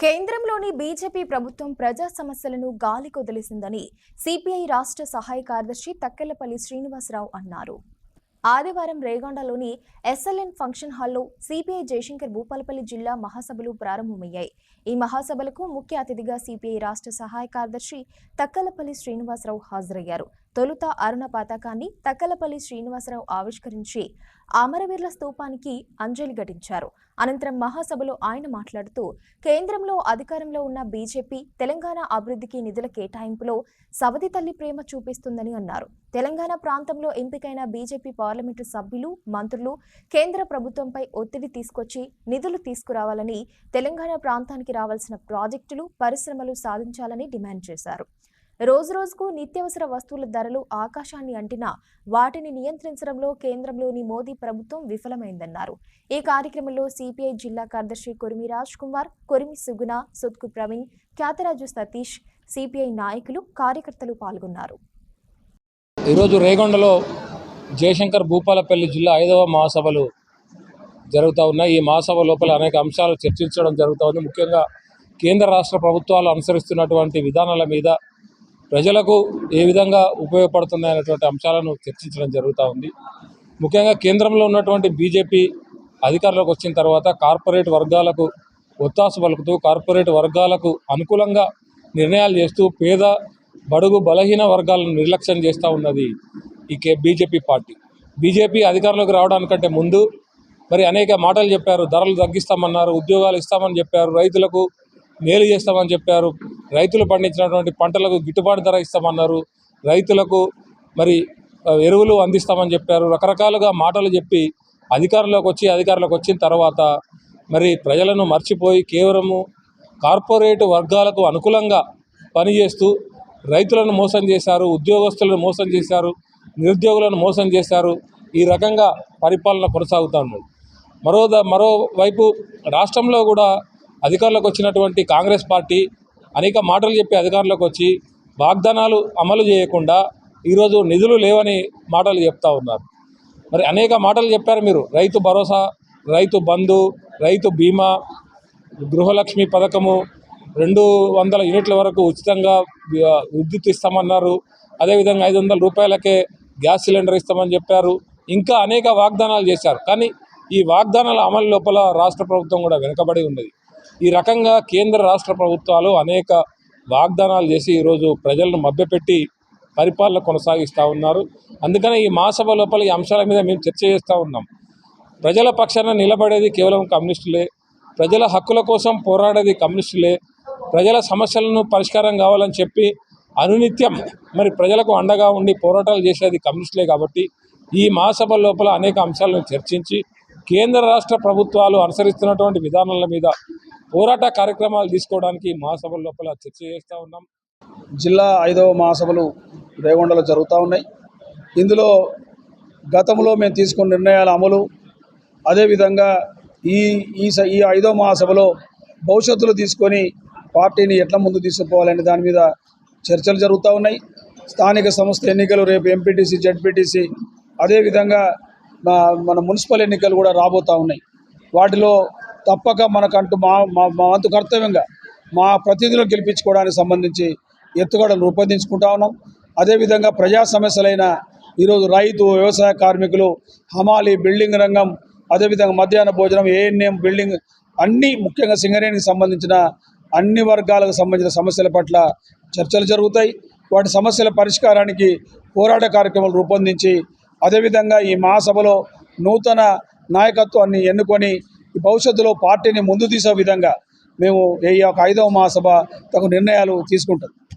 కేంద్రంలోని బీజేపీ ప్రభుత్వం ప్రజా సమస్యలను గాలికొదిలేసిందని సిపిఐ రాష్ట్ర సహాయ కార్యదర్శి తక్కెళ్లపల్లి శ్రీనివాసరావు అన్నారు. ఆదివారం రేగొండలోని ఎస్ఎల్ఎన్ ఫంక్షన్ హాల్లో సిపిఐ జయశంకర్ భూపాలపల్లి జిల్లా మహాసభలు ప్రారంభమయ్యాయి. ఈ మహాసభలకు ముఖ్య అతిథిగా సిపిఐ రాష్ట్ర సహాయ కార్యదర్శి తక్కెళ్లపల్లి శ్రీనివాసరావు హాజరయ్యారు. తొలుత అరుణ పతాకాన్ని తక్కెళ్లపల్లి శ్రీనివాసరావు ఆవిష్కరించి అమరవీరుల స్తూపానికి అంజలి ఘటించారు. అనంతరం మహాసభలో ఆయన మాట్లాడుతూ కేంద్రంలో అధికారంలో ఉన్న బీజేపీ తెలంగాణ అభివృద్ధికి నిధుల కేటాయింపులో సవతి తల్లి ప్రేమ చూపిస్తుందని అన్నారు. తెలంగాణ ప్రాంతంలో ఎంపికైన బీజేపీ పార్లమెంటు సభ్యులు, మంత్రులు కేంద్ర ప్రభుత్వంపై ఒత్తిడి తీసుకొచ్చి నిధులు తీసుకురావాలని, తెలంగాణ ప్రాంతానికి రావాల్సిన ప్రాజెక్టులు, పరిశ్రమలు సాధించాలని డిమాండ్ చేశారు. రోజురోజుకు నిత్యావసర వస్తువుల ధరలు ఆకాశాన్ని అంటినా వాటిని నియంత్రించడంలో కేంద్రంలోని మోదీ ప్రభుత్వం విఫలమైందన్నారు. ఈ కార్యక్రమంలో సిపిఐ జిల్లా కార్యదర్శి కొరిమి రాజ్ కుమార్, కొరిమి సుగుణ, సుత్కు ప్రవీణ్, ఖ్యాతరాజు సతీష్, సిపిఐ నాయకులు, కార్యకర్తలు పాల్గొన్నారు. ఈరోజు రేగొండలో జయశంకర్ భూపాలపల్లి జిల్లా 5వ మహాసభలు జరుగుతూ ఉన్నాయి. ఈ మహాసభ లోపల అనేక అంశాలు చర్చించడం జరుగుతూ ఉంది. ముఖ్యంగా కేంద్ర రాష్ట్ర ప్రభుత్వాలు అనుసరిస్తున్నటువంటి విధానాల మీద ప్రజలకు ఏ విధంగా ఉపయోగపడుతున్నాయనేటువంటి అంశాలను చర్చించడం జరుగుతూ ఉంది. ముఖ్యంగా కేంద్రంలో ఉన్నటువంటి బీజేపీ అధికారంలోకి వచ్చిన తర్వాత కార్పొరేట్ వర్గాలకు ఒత్తాసు పలుకుతూ, కార్పొరేట్ వర్గాలకు అనుకూలంగా నిర్ణయాలు చేస్తూ పేద, బడుగు, బలహీన వర్గాలను నిర్లక్ష్యం చేస్తూ ఉన్నది ఈ బీజేపీ పార్టీ. బీజేపీ అధికారంలోకి రావడానికంటే ముందు మరి అనేక మాటలు చెప్పారు. ధరలు తగ్గిస్తామన్నారు, ఉద్యోగాలు ఇస్తామని చెప్పారు, రైతులకు మేలు చేస్తామని చెప్పారు, రైతులు పండించినటువంటి పంటలకు గిట్టుబాటు ధర ఇస్తామన్నారు, రైతులకు మరి ఎరువులు అందిస్తామని చెప్పారు. రకరకాలుగా మాటలు చెప్పి అధికారంలోకి వచ్చిన తర్వాత మరి ప్రజలను మర్చిపోయి కేవలము కార్పొరేట్ వర్గాలకు అనుకూలంగా పనిచేస్తూ రైతులను మోసం చేశారు, ఉద్యోగస్తులను మోసం చేశారు, నిరుద్యోగులను మోసం చేశారు. ఈ రకంగా పరిపాలన కొనసాగుతూ ఉన్నది. మరోవైపు రాష్ట్రంలో కూడా అధికారంలోకి వచ్చినటువంటి కాంగ్రెస్ పార్టీ అనేక మాటలు చెప్పి అధికారంలోకి వచ్చి వాగ్దానాలు అమలు చేయకుండా ఈరోజు నిధులు లేవని మాటలు చెప్తా ఉన్నారు. మరి అనేక మాటలు చెప్పారు మీరు. రైతు భరోసా, రైతు బంధు, రైతు బీమా, గృహలక్ష్మి పథకము, 200 యూనిట్ల వరకు ఉచితంగా విద్యుత్ ఇస్తామన్నారు. అదేవిధంగా 500 రూపాయలకే గ్యాస్ సిలిండర్ ఇస్తామని చెప్పారు. ఇంకా అనేక వాగ్దానాలు చేశారు. కానీ ఈ వాగ్దానాల అమలు లోపల రాష్ట్ర ప్రభుత్వం కూడా వెనుకబడి ఉన్నది. ఈ రకంగా కేంద్ర రాష్ట్ర ప్రభుత్వాలు అనేక వాగ్దానాలు చేసి ఈరోజు ప్రజలను మభ్యపెట్టి పరిపాలన కొనసాగిస్తూ ఉన్నారు. అందుకనే ఈ మహాసభ లోపల ఈ అంశాల మీద మేము చర్చ చేస్తూ ఉన్నాం. ప్రజల పక్షాన నిలబడేది కేవలం కమ్యూనిస్టులే, ప్రజల హక్కుల కోసం పోరాడేది కమ్యూనిస్టులే, ప్రజల సమస్యలను పరిష్కారం కావాలని చెప్పి అనునిత్యం మరి ప్రజలకు అండగా ఉండి పోరాటాలు చేసేది కమ్యూనిస్టులే. కాబట్టి ఈ మహాసభ లోపల అనేక అంశాలను చర్చించి కేంద్ర రాష్ట్ర ప్రభుత్వాలు అనుసరిస్తున్నటువంటి విధానాల మీద పోరాట కార్యక్రమాలు తీసుకోవడానికి మహాసభల లోపల చర్చ చేస్తూ ఉన్నాం. జిల్లా 5వ మహాసభలు రేగొండలో జరుగుతూ ఉన్నాయి. ఇందులో గతంలో మేము తీసుకున్న నిర్ణయాల అమలు, అదేవిధంగా ఈ 5వ మహాసభలో భవిష్యత్తులో తీసుకొని పార్టీని ఎట్లా ముందు తీసుకుపోవాలనే దాని మీద చర్చలు జరుగుతూ ఉన్నాయి. స్థానిక సంస్థ ఎన్నికలు రేపు ఎంపీటీసీ, జెడ్పీటీసీ, అదేవిధంగా మన మున్సిపల్ ఎన్నికలు కూడా రాబోతూ ఉన్నాయి. వాటిలో తప్పక మనకంటూ మా వంతు కర్తవ్యంగా మా ప్రతినిధులను గెలిపించుకోవడానికి సంబంధించి ఎత్తుగడలు రూపొందించుకుంటా ఉన్నాం. అదేవిధంగా ప్రజా సమస్యలైన ఈరోజు రైతు, వ్యవసాయ కార్మికులు, హమాలి, బిల్డింగ్ రంగం, అదేవిధంగా మధ్యాహ్న భోజనం, ఏఎన్ఎం, బిల్డింగ్, అన్నీ ముఖ్యంగా సింగరేణికి సంబంధించిన అన్ని వర్గాలకు సంబంధించిన సమస్యల పట్ల చర్చలు జరుగుతాయి. వాటి సమస్యల పరిష్కారానికి పోరాట కార్యక్రమాలు రూపొందించి అదేవిధంగా ఈ మహాసభలో నూతన నాయకత్వాన్ని ఎన్నుకొని భవిష్యత్తులో పార్టీని ముందు తీసే విధంగా మేము ఈ 5వ మహాసభ తగు నిర్ణయాలు తీసుకుంటాం.